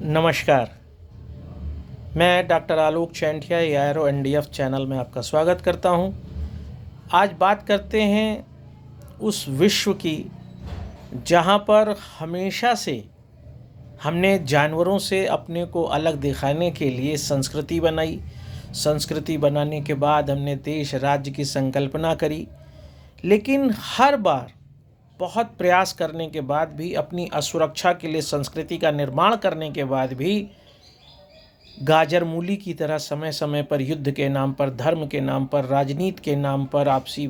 नमस्कार। मैं डॉक्टर आलोक चैंटिया एआईआरओ NDF channel में आपका स्वागत करता हूं। आज बात करते हैं उस विश्व की जहां पर हमेशा से हमने जानवरों से अपने को अलग दिखाने के लिए संस्कृति बनाई। संस्कृति बनाने के बाद हमने देश राज्य की संकल्पना करी, लेकिन हर बार बहुत प्रयास करने के बाद भी, अपनी असुरक्षा के लिए संस्कृति का निर्माण करने के बाद भी, गाजर मूली की तरह समय समय पर युद्ध के नाम पर, धर्म के नाम पर, राजनीति के नाम पर, आपसी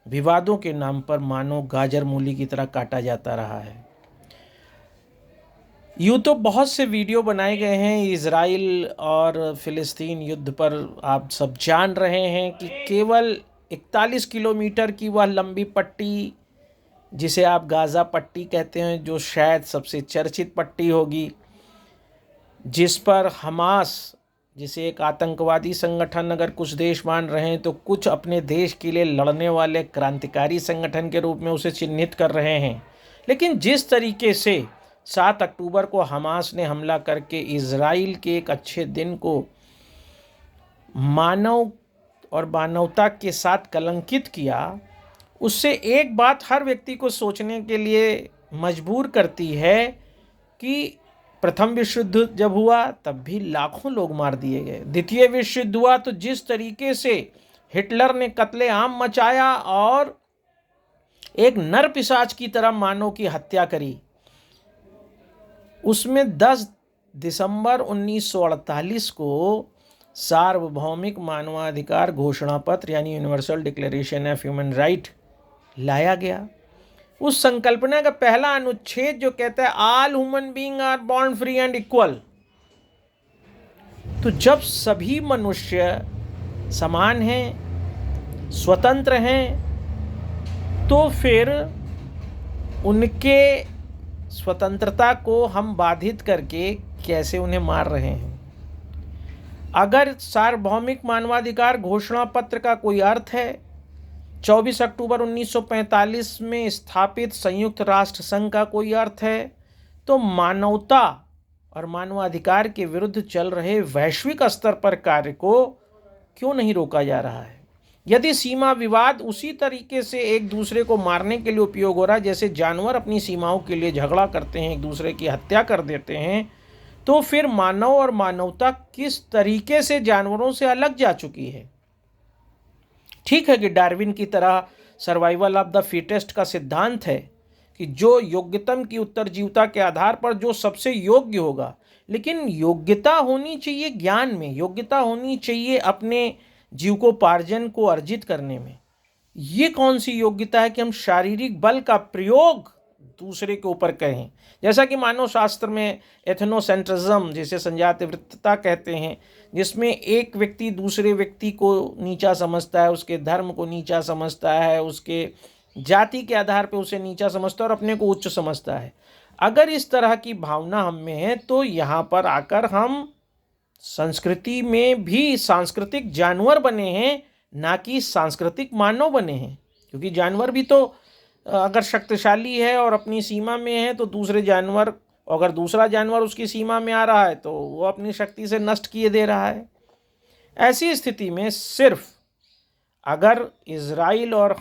विवादों के नाम पर मानो गाजर मूली की तरह काटा जाता रहा है। यूँ तो बहुत से वीडियो बनाए गए हैं इजराइल और फिलिस्तीन युद्ध पर। आप सब जान रहे हैं कि केवल 41 किलोमीटर की वह लंबी पट्टी, जिसे आप गाज़ा पट्टी कहते हैं, जो शायद सबसे चर्चित पट्टी होगी, जिस पर हमास, जिसे एक आतंकवादी संगठन अगर कुछ देश मान रहे हैं तो कुछ अपने देश के लिए लड़ने वाले क्रांतिकारी संगठन के रूप में उसे चिन्हित कर रहे हैं। लेकिन जिस तरीके से 7 अक्टूबर को हमास ने हमला करके इजराइल के एक अच्छे दिन को मानव और मानवता के साथ कलंकित किया, उससे एक बात हर व्यक्ति को सोचने के लिए मजबूर करती है कि प्रथम विश्व युद्ध जब हुआ तब भी लाखों लोग मार दिए गए। द्वितीय विश्व युद्ध हुआ तो जिस तरीके से हिटलर ने कत्लेआम मचाया और एक नर पिशाच की तरह मानव की हत्या करी, उसमें 10 दिसंबर 1948 को सार्वभौमिक मानवाधिकार घोषणा पत्र यानी universal declaration of human right लाया गया। उस संकल्पना का पहला अनुच्छेद जो कहता है all human being are born free and equal. तो जब सभी मनुष्य समान हैं, स्वतंत्र हैं, तो फिर उनके स्वतंत्रता को हम बाधित करके कैसे उन्हें मार रहे हैं? अगर सार्वभौमिक मानवाधिकार घोषणा पत्र का कोई अर्थ है, 24 अक्टूबर 1945 में स्थापित संयुक्त राष्ट्र संघ का कोई अर्थ है, तो मानवता और मानवाधिकार के विरुद्ध चल रहे वैश्विक स्तर पर कार्य को क्यों नहीं रोका जा रहा है? यदि सीमा विवाद उसी तरीके से एक दूसरे को मारने के लिए उपयोग हो रहा है जैसे जानवर अपनी सीमाओं के लिए झगड़ा करते हैं, एक दूसरे की हत्या कर देते हैं, तो फिर मानव और मानवता किस तरीके से जानवरों से अलग जा चुकी है? ठीक है कि डार्विन की तरह सर्वाइवल ऑफ द फिटेस्ट का सिद्धांत है कि जो योग्यतम की उत्तरजीविता के आधार पर जो सबसे योग्य होगा, लेकिन योग्यता होनी चाहिए ज्ञान में, योग्यता होनी चाहिए अपने जीविकोपार्जन को अर्जित करने में। ये कौन सी योग्यता है कि हम शारीरिक बल का प्रयोग दूसरे के ऊपर करें? जैसा कि मानव शास्त्र में एथनोसेंट्रिज्म, जिसे संजातीयता कहते हैं, जिसमें एक व्यक्ति दूसरे व्यक्ति को नीचा समझता है, उसके धर्म को नीचा समझता है, उसके जाति के आधार पर उसे नीचा समझता है और अपने को उच्च समझता है। अगर इस तरह की भावना हम में है तो यहाँ पर आकर हम संस्कृति में भी सांस्कृतिक जानवर बने हैं, ना कि सांस्कृतिक मानव बने हैं। क्योंकि जानवर भी तो अगर शक्तिशाली है और अपनी सीमा में है तो दूसरे जानवर, अगर दूसरा जानवर उसकी सीमा में आ रहा है तो वो अपनी शक्ति से नष्ट किए दे रहा है। ऐसी स्थिति में सिर्फ अगर इजराइल और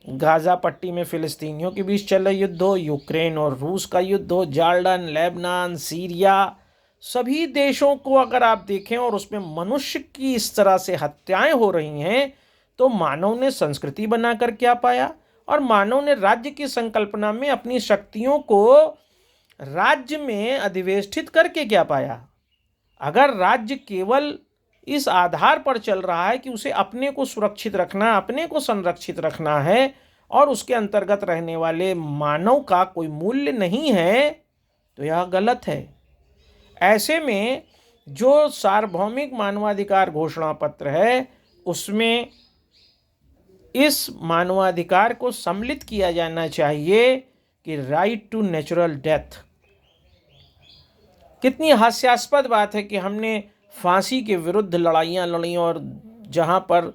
गाज़ा पट्टी में फिलिस्तीनियों के बीच चल रहे युद्ध हो, यूक्रेन और रूस का युद्ध हो, जॉर्डन, लेबनान, सीरिया, सभी देशों को अगर आप देखें और उसमें मनुष्य की इस तरह से हत्याएं हो रही हैं, तो मानव ने संस्कृति बनाकर क्या पाया? और मानव ने राज्य की संकल्पना में अपनी शक्तियों को राज्य में अधिवेष्टित करके क्या पाया? अगर राज्य केवल इस आधार पर चल रहा है कि उसे अपने को सुरक्षित रखना, अपने को संरक्षित रखना है और उसके अंतर्गत रहने वाले मानव का कोई मूल्य नहीं है, तो यह गलत है। ऐसे में जो सार्वभौमिक मानवाधिकार घोषणा पत्र है, उसमें इस मानवाधिकार को सम्मिलित किया जाना चाहिए कि राइट टू नेचुरल डेथ। कितनी हास्यास्पद बात है कि हमने फांसी के विरुद्ध लड़ाइयाँ लड़ी और जहाँ पर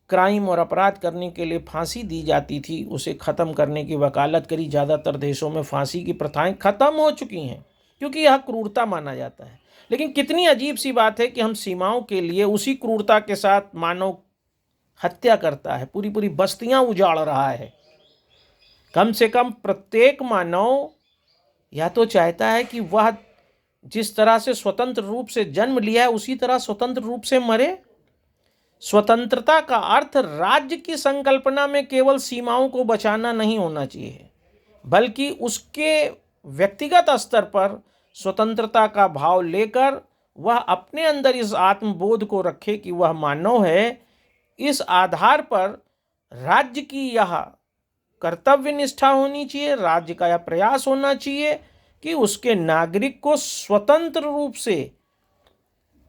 क्राइम और अपराध करने के लिए फांसी दी जाती थी उसे ख़त्म करने की वकालत करी। ज़्यादातर देशों में फांसी की प्रथाएं ख़त्म हो चुकी हैं। क्योंकि यह क्रूरता माना जाता है। लेकिन कितनी अजीब सी बात है कि हम सीमाओं के लिए उसी क्रूरता के साथ मानव हत्या करता है, पूरी पूरी बस्तियां उजाड़ रहा है। कम से कम प्रत्येक मानव या तो चाहता है कि वह जिस तरह से स्वतंत्र रूप से जन्म लिया है उसी तरह स्वतंत्र रूप से मरे। स्वतंत्रता का अर्थ राज्य की संकल्पना में केवल सीमाओं को बचाना नहीं होना चाहिए, बल्कि उसके व्यक्तिगत स्तर पर स्वतंत्रता का भाव लेकर वह अपने अंदर इस आत्मबोध को रखे कि वह मानव है। इस आधार पर राज्य की यह कर्तव्य निष्ठा होनी चाहिए, राज्य का यह प्रयास होना चाहिए कि उसके नागरिक को स्वतंत्र रूप से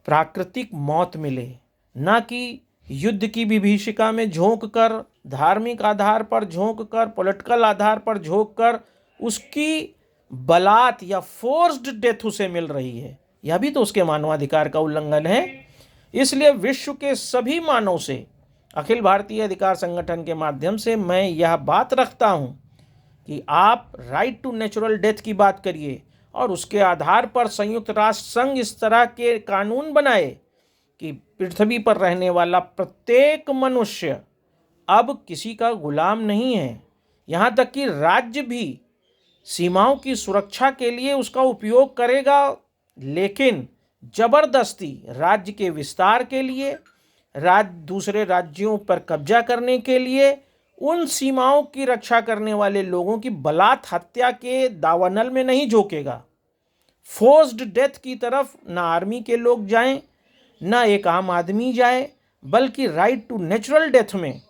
प्राकृतिक मौत मिले, न कि युद्ध की विभीषिका में झोंक कर, धार्मिक आधार पर झोंक कर, पॉलिटिकल आधार पर झोंक कर उसकी बलात् या फोर्स्ड डेथ उसे मिल रही है। यह भी तो उसके मानवाधिकार का उल्लंघन है। इसलिए विश्व के सभी मानव से, अखिल भारतीय अधिकार संगठन के माध्यम से मैं यह बात रखता हूँ कि आप राइट टू नेचुरल डेथ की बात करिए और उसके आधार पर संयुक्त राष्ट्र संघ इस तरह के कानून बनाए कि पृथ्वी पर रहने वाला प्रत्येक मनुष्य अब किसी का गुलाम नहीं है। यहाँ तक कि राज्य भी सीमाओं की सुरक्षा के लिए उसका उपयोग करेगा, लेकिन जबरदस्ती राज्य के विस्तार के लिए, दूसरे राज्यों पर कब्जा करने के लिए, उन सीमाओं की रक्षा करने वाले लोगों की बलात् हत्या के दावानल में नहीं झोंकेगा। फोर्स्ड डेथ की तरफ ना आर्मी के लोग जाएं, ना एक आम आदमी जाए, बल्कि राइट टू नेचुरल डेथ में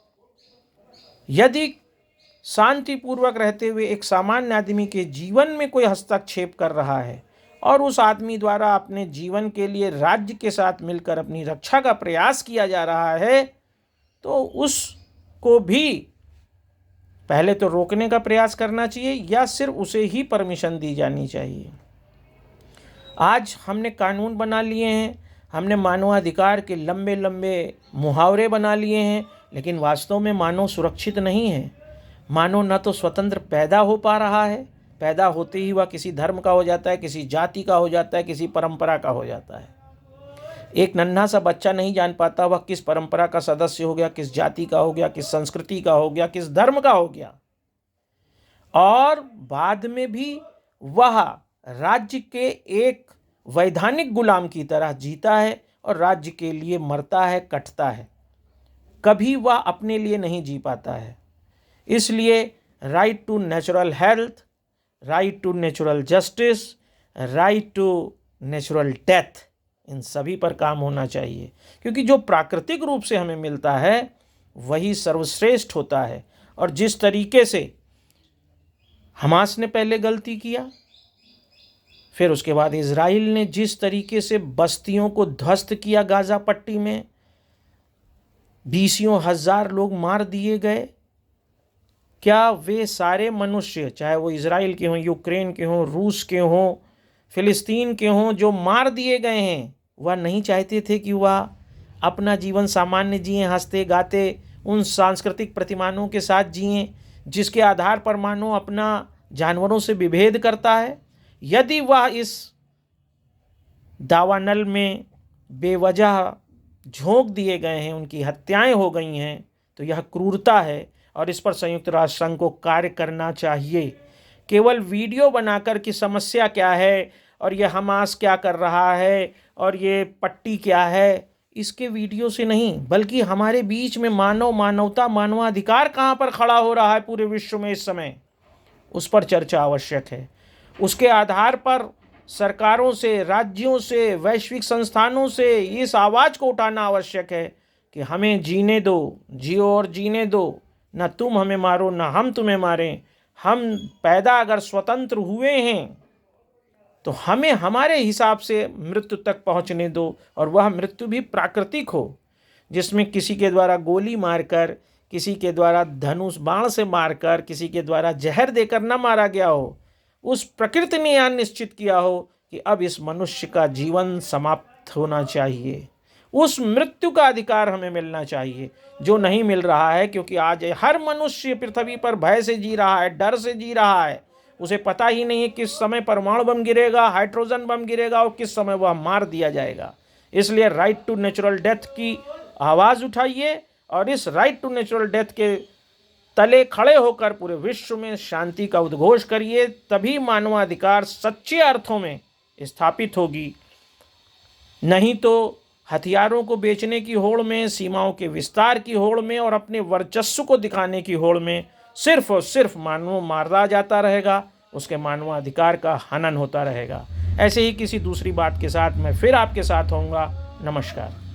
यदि शांतिपूर्वक रहते हुए एक सामान्य आदमी के जीवन में कोई हस्तक्षेप कर रहा है और उस आदमी द्वारा अपने जीवन के लिए राज्य के साथ मिलकर अपनी रक्षा का प्रयास किया जा रहा है, तो उसको भी पहले तो रोकने का प्रयास करना चाहिए या सिर्फ उसे ही परमिशन दी जानी चाहिए। आज हमने कानून बना लिए हैं, हमने मानवाधिकार के लंबे लंबे मुहावरे बना लिए हैं, लेकिन वास्तव में मानव सुरक्षित नहीं है। मानव न तो स्वतंत्र पैदा हो पा रहा है, पैदा होते ही वह किसी धर्म का हो जाता है, किसी जाति का हो जाता है, किसी परंपरा का हो जाता है। एक नन्हा सा बच्चा नहीं जान पाता वह किस परंपरा का सदस्य हो गया, किस जाति का हो गया, किस संस्कृति का हो गया, किस धर्म का हो गया। और बाद में भी वह राज्य के एक वैधानिक गुलाम की तरह जीता है और राज्य के लिए मरता है, कटता है। कभी वह अपने लिए नहीं जी पाता है। इसलिए right to natural health, right to natural justice, right to natural death, इन सभी पर काम होना चाहिए, क्योंकि जो प्राकृतिक रूप से हमें मिलता है वही सर्वश्रेष्ठ होता है। और जिस तरीके से हमास ने पहले गलती किया, फिर उसके बाद इजराइल ने जिस तरीके से बस्तियों को ध्वस्त किया, गाजा पट्टी में 20 हजार लोग मार दिए गए, क्या वे सारे मनुष्य, चाहे वो इजराइल के हों, यूक्रेन के हों, रूस के हों, फिलिस्तीन के हों, जो मार दिए गए हैं, वह नहीं चाहते थे कि वह अपना जीवन सामान्य जिएं, हंसते गाते उन सांस्कृतिक प्रतिमानों के साथ जिएं जिसके आधार पर मानो अपना जानवरों से विभेद करता है? यदि वह इस दावानल में बेवजह झोंक दिए गए हैं, उनकी हत्याएं हो गई हैं, तो यह क्रूरता है और इस पर संयुक्त राष्ट्र संघ को कार्य करना चाहिए। केवल वीडियो बनाकर कि समस्या क्या है और ये हमास क्या कर रहा है और ये पट्टी क्या है, इसके वीडियो से नहीं, बल्कि हमारे बीच में मानवता, मानवाधिकार कहाँ पर खड़ा हो रहा है पूरे विश्व में इस समय, उस पर चर्चा आवश्यक है। उसके आधार पर सरकारों से, राज्यों से, वैश्विक संस्थानों से इस आवाज़ को उठाना आवश्यक है कि हमें जीने दो, जियो और जीने दो, न तुम हमें मारो न हम तुम्हें मारें। हम पैदा अगर स्वतंत्र हुए हैं तो हमें हमारे हिसाब से मृत्यु तक पहुंचने दो, और वह मृत्यु भी प्राकृतिक हो, जिसमें किसी के द्वारा गोली मारकर, किसी के द्वारा धनुष बाण से मारकर, किसी के द्वारा जहर देकर न मारा गया हो। उस प्रकृति ने यह निश्चित किया हो कि अब इस मनुष्य का जीवन समाप्त होना चाहिए। उस मृत्यु का अधिकार हमें मिलना चाहिए, जो नहीं मिल रहा है, क्योंकि आज हर मनुष्य पृथ्वी पर भय से जी रहा है, डर से जी रहा है। उसे पता ही नहीं है किस समय परमाणु बम गिरेगा, हाइड्रोजन बम गिरेगा और किस समय वह मार दिया जाएगा। इसलिए राइट टू नेचुरल डेथ की आवाज़ उठाइए और इस राइट टू नेचुरल डेथ के तले खड़े होकर पूरे विश्व में शांति का उद्घोष करिए। तभी मानवाधिकार सच्चे अर्थों में स्थापित होगी। नहीं तो हथियारों को बेचने की होड़ में, सीमाओं के विस्तार की होड़ में और अपने वर्चस्व को दिखाने की होड़ में सिर्फ और सिर्फ मानव मारा जाता रहेगा, उसके मानवाधिकार का हनन होता रहेगा। ऐसे ही किसी दूसरी बात के साथ मैं फिर आपके साथ होऊंगा। नमस्कार।